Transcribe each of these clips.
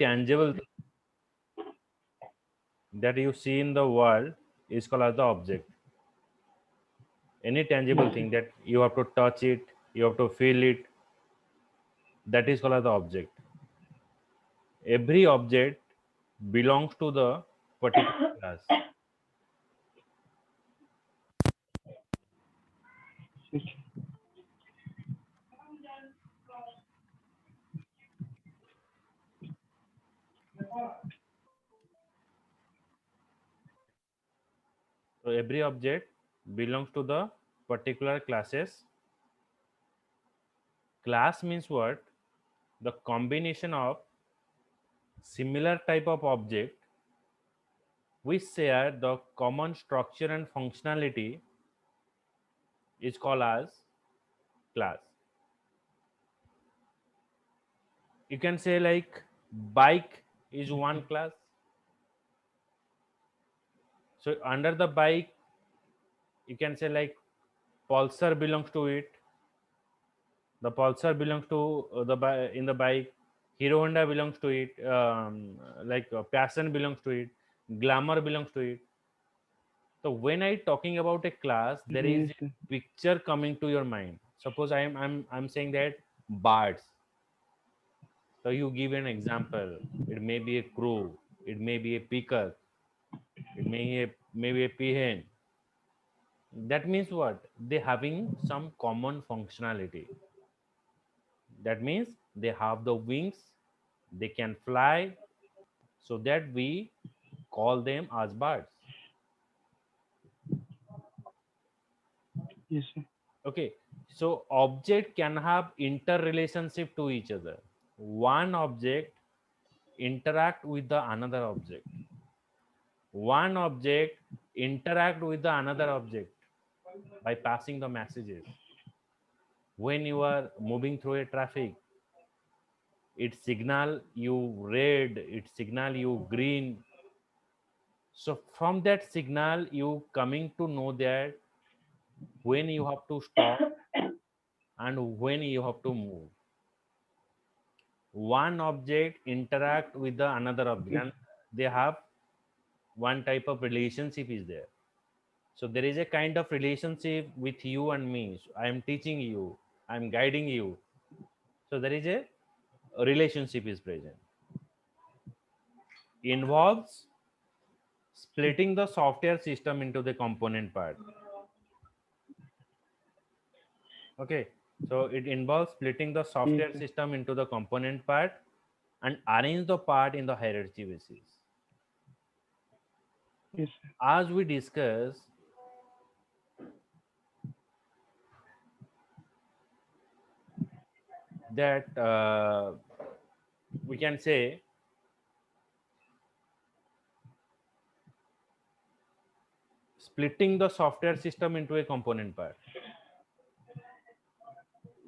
tangible thing that you see in the world is called as the object. Any tangible Yes, thing sir. that you have to touch it, you have to feel it, that is called as the object. Every object belongs to the particular class. Yes, So every object belongs to the particular classes. Class means what? The combination of similar type of object which share the common structure and functionality is called as class. You can say like bike is one class. So under the bike, you can say like Pulsar belongs to it. The Pulsar belongs to in the bike. Hero Honda belongs to it. Passion belongs to it. Glamour belongs to it. So when I talking about a class, there is yes, a sir. picture coming to your mind. Suppose I'm saying that birds. So you give an example. It may be a crow. It may be a peacock. It may be a peahen. That means what? They having some common functionality. That means they have the wings. They can fly. So that we call them as birds. Yes, sir. Okay. So object can have interrelationship to each other. One object interact with the another object. One object interact with the another object by passing the messages. When you are moving through a traffic, it signal you red, it signal you green. So from that signal, you coming to know that when you have to stop and when you have to move. One object interact with the another object, Yes, and they have one type of relationship is there. So there is a kind of relationship with you and me. So I am teaching you, I am guiding you. So there is a relationship is present. Involves splitting the software system into the component part. Okay, so it involves splitting the yes, software sir. system into the component part and arrange the part in the hierarchy basis. Yes, sir. As we discuss that we can say splitting the software system into a component part.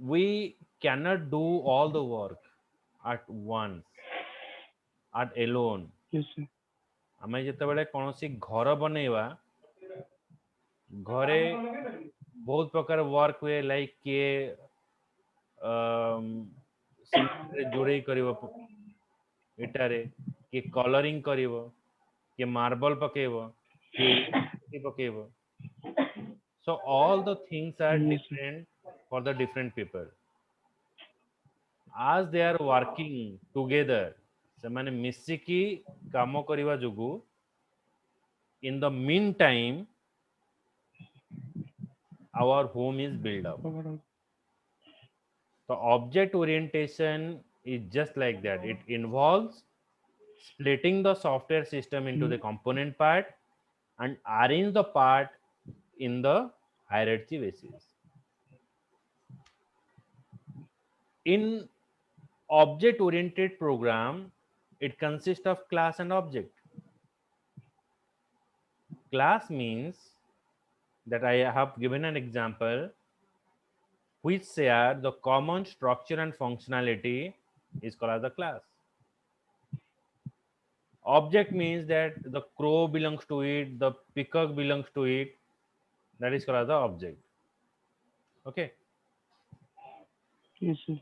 We cannot do all the work at once, at alone. Yes, sir. ଆମେ ଯେତେବେଳେ କୌଣସି ଘର ବନେଇବା, ଘରେ ବହୁତ ପ୍ରକାର work ହୁଏ, like କିଏ ସିମେଣ୍ଟରେ ଯୋଡ଼େଇ କରିବ ଇଟାରେ, କିଏ କଲରିଂ କରିବ, କିଏ ମାର୍ବଲ ପକେଇବ, କିଏ ଇଲେକ୍ଟ୍ରିସିଟି ପକେଇବ. So all the things are Yes, sir. different for the different people. As they are working together, ସେମାନେ ମିଶିକି କାମ କରିବା ଯୋଗୁ in the meantime our home is built up. The object orientation is just like that. It involves splitting the software system into the component part and arrange the part in the hierarchy basis. In object oriented program, it consists of class and object. Class means that I have given an example which share the common structure and functionality is called as the class. Object means that the crow belongs to it, the peacock belongs to it, that is called as the object. Okay. Yes, sir.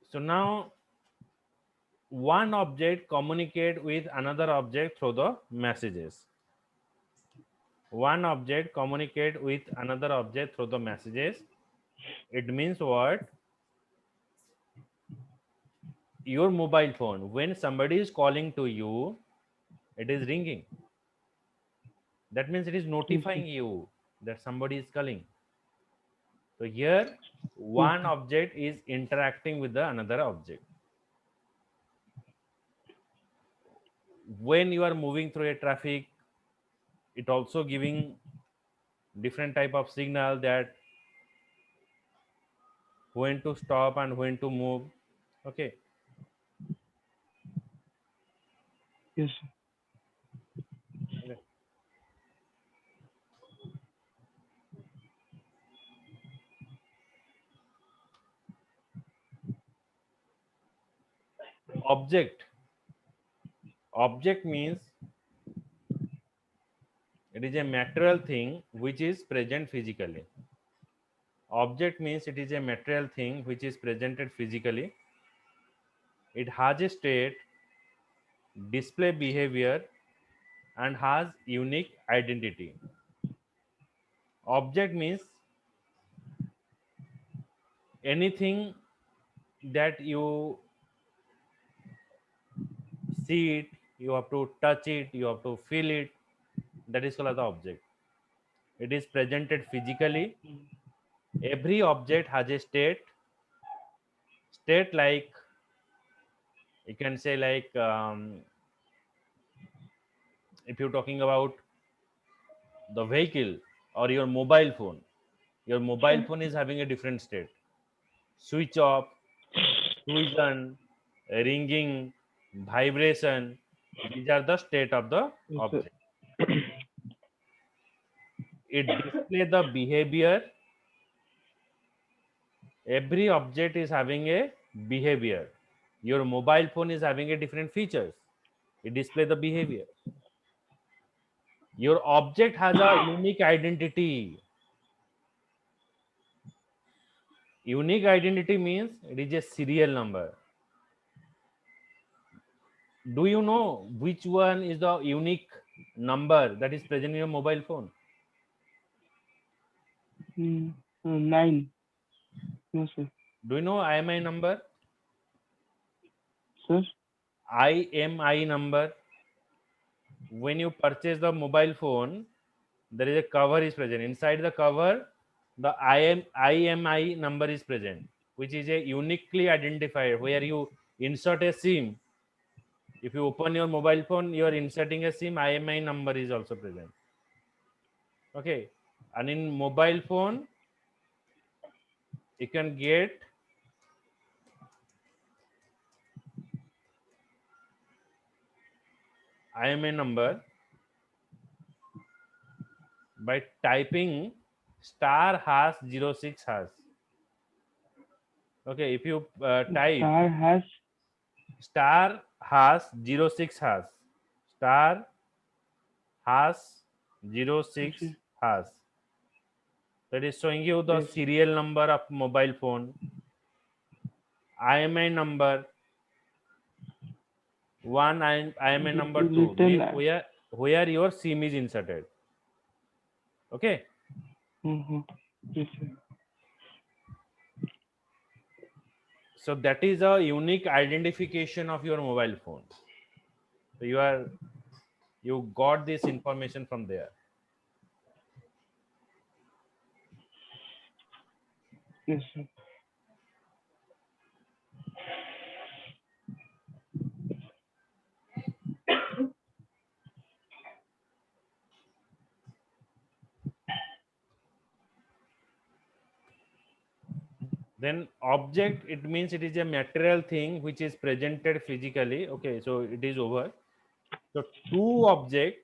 So now one object communicate with another object through the messages. One object communicate with another object through the messages. It means what? Your mobile phone, when somebody is calling to you, it is ringing. That means it is Yes, sir. notifying you that somebody is calling. So here Yes, one object is interacting with the another object. When you are moving through a traffic, it also giving different type of signal that when to stop and when to move. Okay. yes, sir. Okay. Object. Object means it is a material thing which is present physically. Object means it is a material thing which is presented physically. It has a state, display behavior, and has unique identity. Object means anything that you see it, you have to touch it, you have to feel it. That is called as the object. It is presented physically. Every object has a state. State like you can say like if you're talking about the vehicle or your mobile phone is having a different state. Switch off, switch on, ringing, vibration. These are the state of the Yes, sir. object. It display the behavior. Every object is having a behavior. Your mobile phone is having a different features. It display the behavior. Your object has a unique identity. Unique identity means it is a serial number. Do you know which one is the unique number that is present in your mobile phone? Mm, 9. Yes, sir. Do you know IMI number? Sir? IMI number. When you purchase the mobile phone, there is a cover is present. Inside the cover, the IMI number is present, which is a uniquely identifier where you insert a SIM. If you open your mobile phone, you are inserting a SIM, IMI number is also present. Okay. And in mobile phone, you can get IMI number by typing star hash 06 hash. Okay, if you type Star has. star hash 06 hash, star hash Yes, 06 sir. hash, that is showing you the Yes. serial number of mobile phone, IMI number one, and IMI number two, Written. where your SIM is inserted. Okay. Mm-hmm. Yes, sir. So that is a unique identification of your mobile phone. So you got this information from there. Yes, sir. Then object, it means it is a material thing which is presented physically. Okay, so it is over. So two object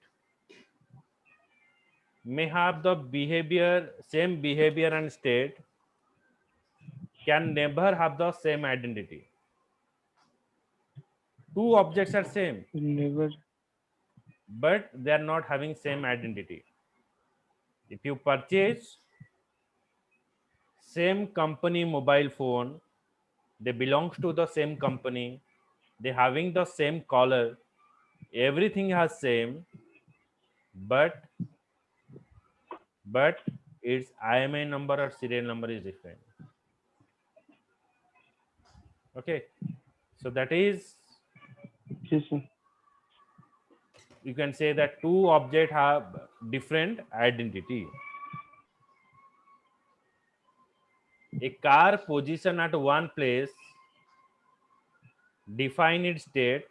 may have the same behavior and state, can never have the same identity. Two objects are same, Never. but they are not having same identity. If you purchase same company mobile phone, they belongs to the same company, they having the same color, everything has same, but its IMI number or serial number is different. Okay, so that is, Yes, sir. you can say that two objects have different identity. A car position at one place define its state.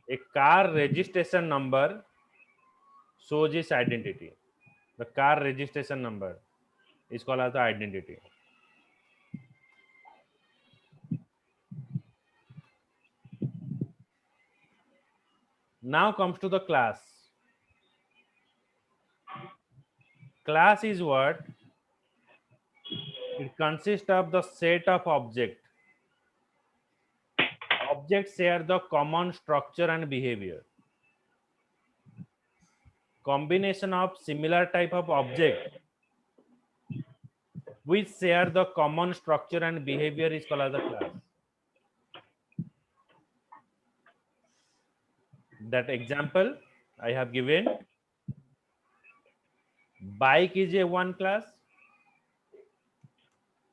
A car registration number shows its identity. The car registration number is called as the identity. Now comes to the class. Class is what? It consists of the set of objects. Objects share the common structure and behavior. Combination of similar type of object which share the common structure and behavior is called as a class. That example I have given, bike is a one class,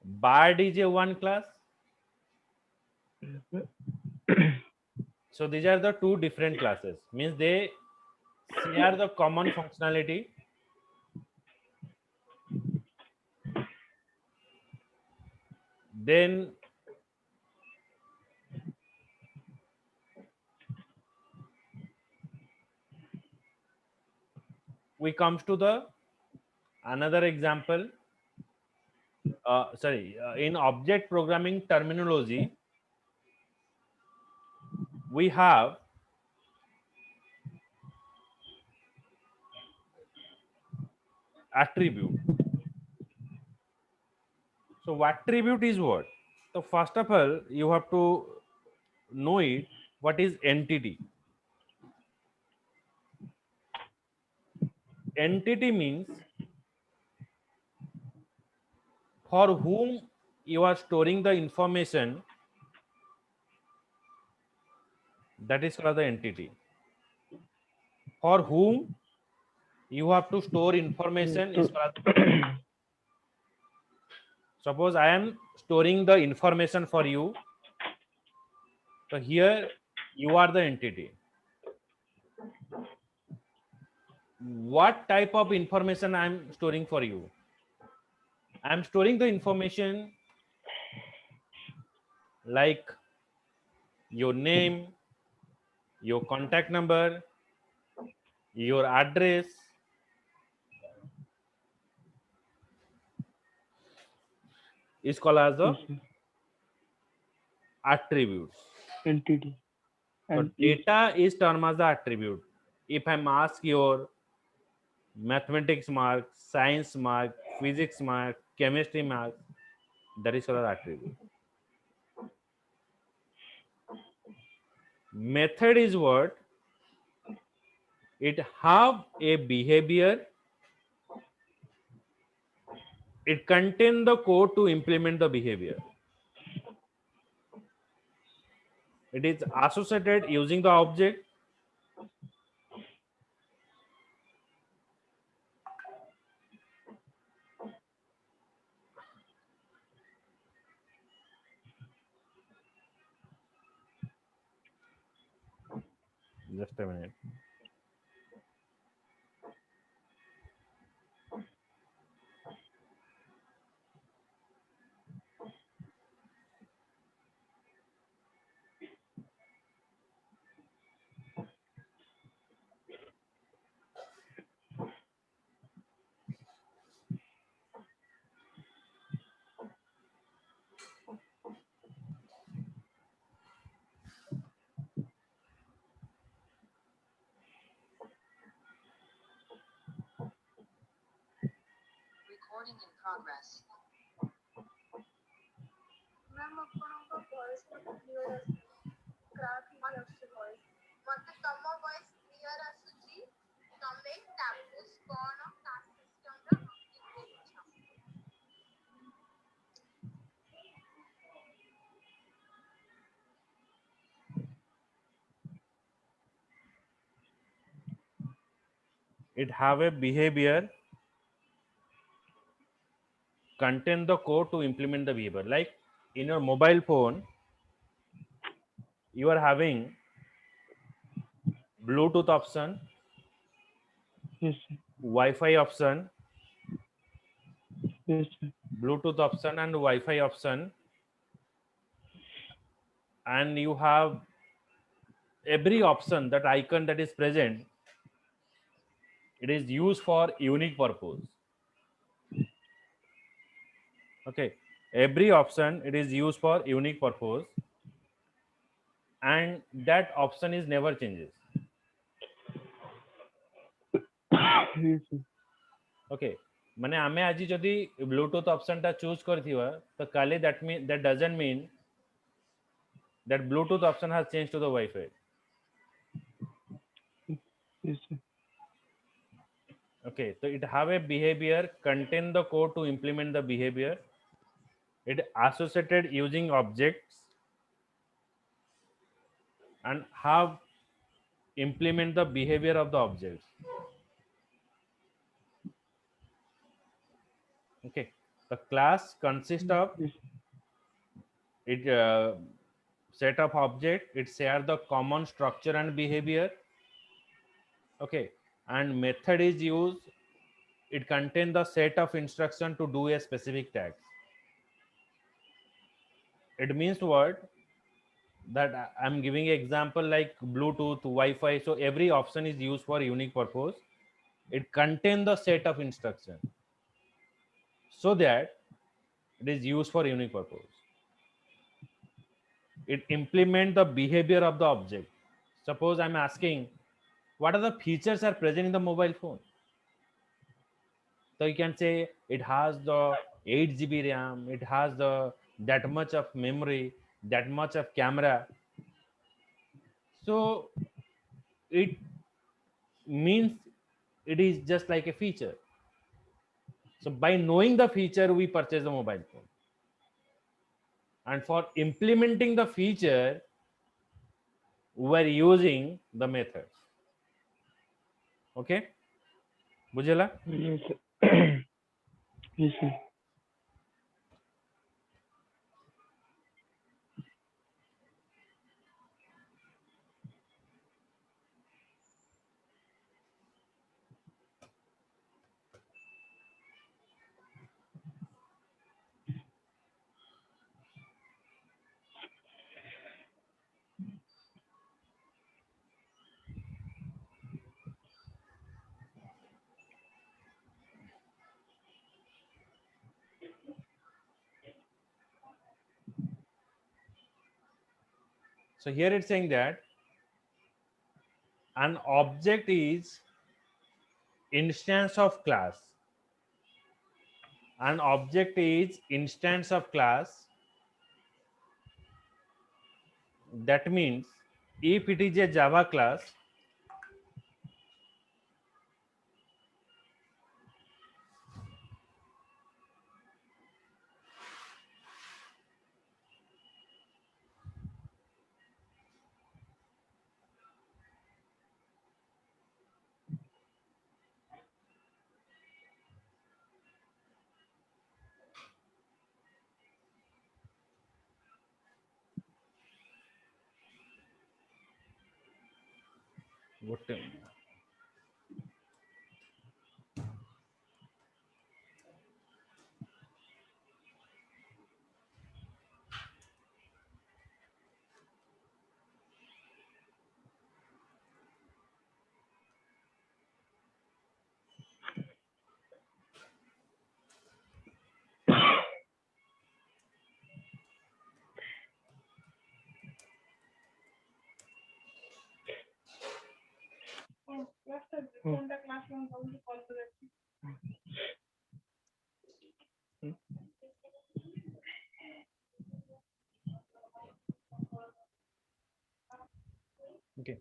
bird is a one class. So these are the two different classes, means they share the common functionality. Then we comes to the another example. In object programming terminology, we have attribute. So attribute is what? So first of all, you have to know it. What is entity? Entity means for whom you are storing the information, that is called the entity. For whom you have to store information is called. Suppose I am storing the information for you, so here you are the entity. What type of information I am storing for you? I am storing the information like your name, your contact number, your address. Is called as the Yes, sir. attributes. Entity. So And data is termed as the attribute. If I ask your mathematics mark, science mark, physics mark, chemistry mark, that is called as attribute. Method is what? It have a behavior. It contain the code to implement the behavior. It is associated using the object. Just a minute. Recording in progress. Ma'am ଆପଣଙ୍କ voice ମୋତେ clear ଆସୁଛି crack ହେଇକି ଆସୁଛି voice ମୋତେ ତମ voice clear ଆସୁଛି ତମେ ଟାବୁସ୍ କ'ଣ ଟାସ୍କ ସିଷ୍ଟମର ଅପଡେଟ୍ କରୁଛ it have a behavior, contain the code to implement the behavior. Like in your mobile phone, you are having Bluetooth option, Yes, sir. Wi-Fi option, Yes, sir. Bluetooth option and Wi-Fi option, and you have every option, that icon that is present, it is used for unique purpose. Okay, every option it is used for unique purpose, and that option is never changes. Yes, sir. Okay, माने आमे आजी जदि Bluetooth option टा choose करथिवा तो काले that doesn't mean that Bluetooth option has changed to the Wi-Fi. Yes, sir. Okay, so it have a behavior, contain the code to implement the behavior, it associated using objects, and have implement the behavior of the objects. Okay, the class consists of Yes, it set of object, it share the common structure and behavior. Okay, and method is used, it contain the set of instruction to do a specific task. It means what? That I'm giving an example like Bluetooth, Wi-Fi. So every option is used for unique purpose. It contain the set of instruction so that it is used for unique purpose. It implement the behavior of the object. Suppose I'm asking, what are the features are present in the mobile phone? So you can say it has the 8 GB RAM, it has the that much of memory, that much of camera. So it means it is just like a feature. So by knowing the feature, we purchase the mobile phone. And for implementing the feature, we're using the methods. Okay? Bujela? yes, sir. Yes, sir. So here it's saying that an object is instance of class. An object is instance of class. That means if it is a Java class, what okay.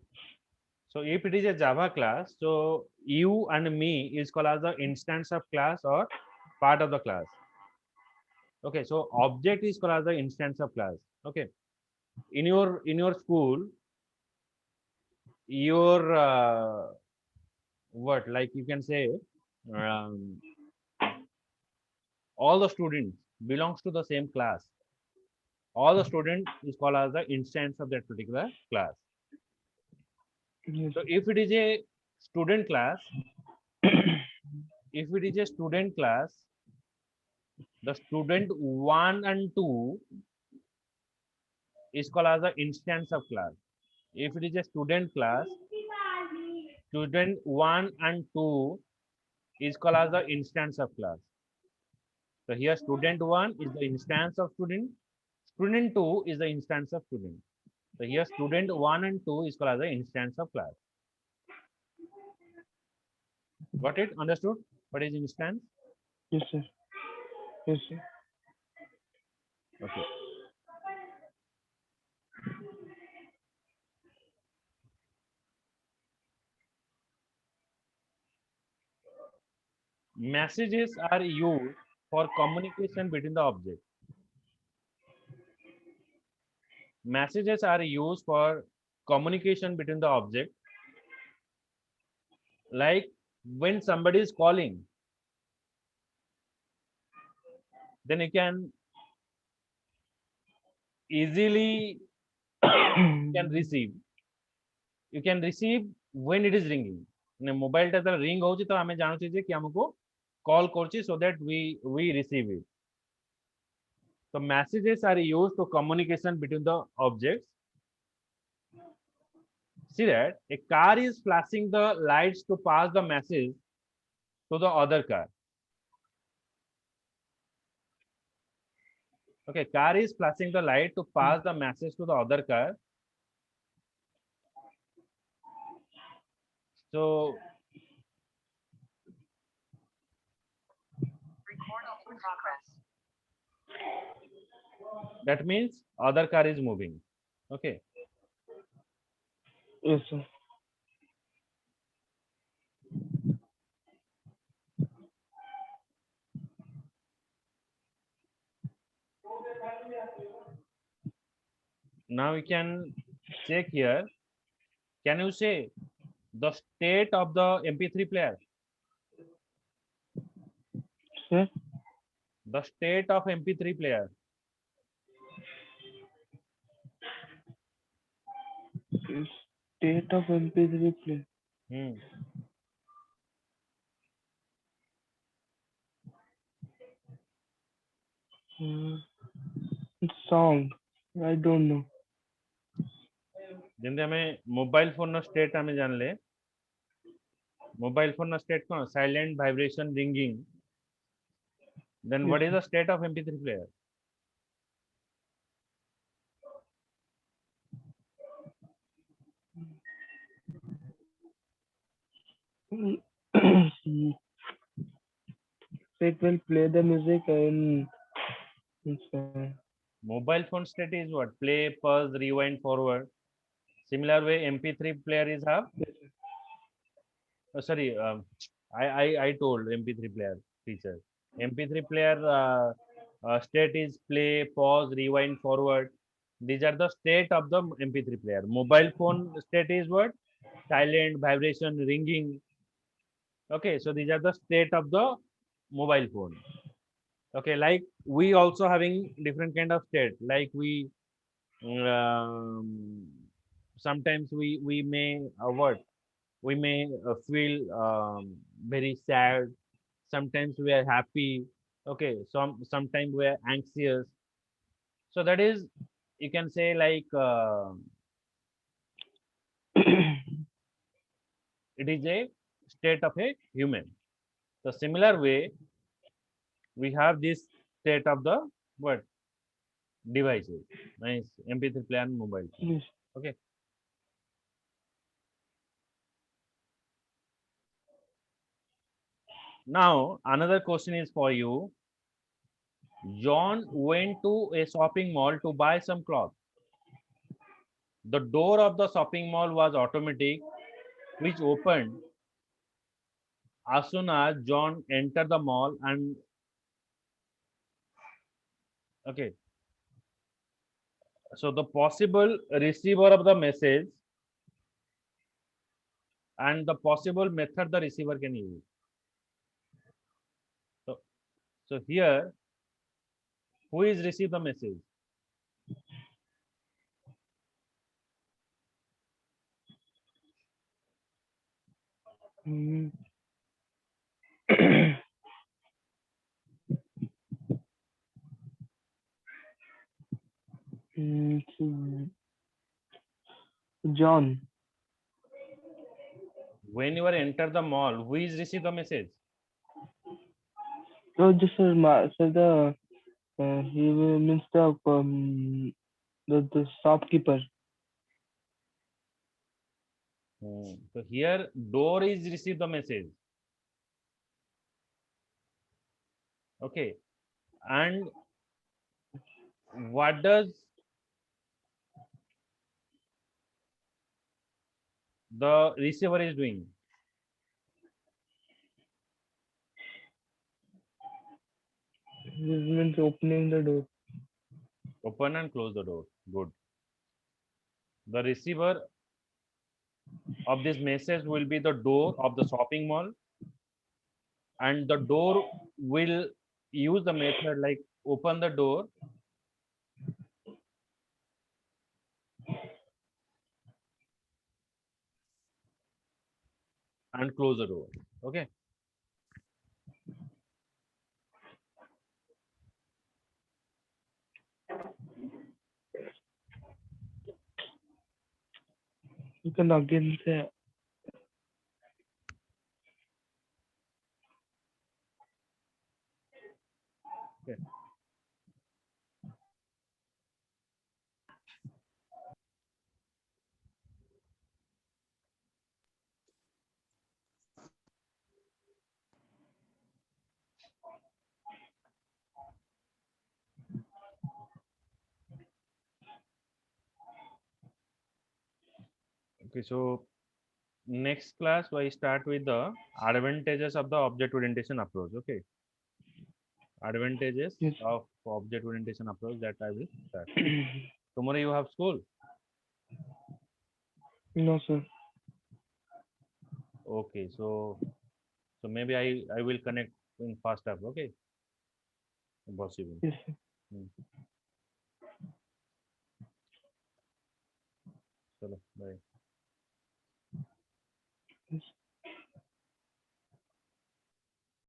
So if it is a Java class, so you and me is called as the instance of class or part of the class. Okay, so object is called as the instance of class. Okay, in your school, your what, like you can say um, all the students belongs to the same class. All the student is called as the instance of that particular class. Yes. So if it is a student class, if it is a student class, the student 1 and 2 is called as the instance of class. If it is a student class, student 1 and 2 is called as the instance of class. So here student 1 is the instance of student, student 2 is the instance of student. So here student 1 and 2 is called as the instance of class. Got it? Understood? What is instance? Yes, sir. Yes, sir. Okay. Messages are used for communication between the objects. Messages are used for communication between the object. Like when somebody is calling, then you can easily can receive. You can receive when it is ringing. Mobile टा जब ring होची तो हमें जाना चाहिए कि हमको call करची so that we receive it. So messages are used to communication between the objects. See that a car is flashing the lights to pass the message to the other car. Okay, car is flashing the light to pass the message to the other car. So Recording in progress. that means other car is moving. Okay. Yes, sir. Now we can check here. Can you say the state of the MP3 player? Sir, The state of MP3 player. state of MP3 play. Hmm. Uh, sound. I don't know. ଯେମିତି ଆମେ mobile phone state ଆମେ ଜାଣିଲେ mobile phone state କଣ silent vibration ringing then Yes, what is sir. the state of MP3 player? It will play the music and uh, Mobile phone state is what? Play, pause, rewind, forward. Similar way MP3 player is have sorry I told MP3 player feature. MP3 player state is play, pause, rewind, forward. These are the state of the MP3 player. Mobile phone state is what? Silent, vibration, ringing. Okay, so these are the state of the mobile phone. Okay, like we also having different kind of state. Like we um, sometimes we may what we may feel very sad. Sometimes we are happy. Okay, sometimes we are anxious. So that is you can say like it is a state of a human. So similar way we have this state of the what devices. Nice MP3 player and mobile phone. yes. Okay. Now another question is for you. John went to a shopping mall to buy some clothes. The door of the shopping mall was automatic, which opened as soon as John entered the mall and okay. So the possible receiver of the message and the possible method the receiver can use. So here, who is receive the message? Mm. So John. When you are enter the mall, who is receive the message? So this is so the he means the shopkeeper. So here, door is receive the message. Okay, and what does the receiver is doing? This means opening the door. Open and close the door. Good. The receiver of this message will be the door of the shopping mall, and the door will use the method like open the door and close the door. Okay. You can again say. Okay. Okay. So next class I start with the advantages of the object orientation approach. Okay. Advantages Yes. of object orientation approach that I will start. Tomorrow you have school. No, sir. Okay. So maybe I will connect in first half. Okay. Possible. Yes, sir. Hmm. Chalo, bye.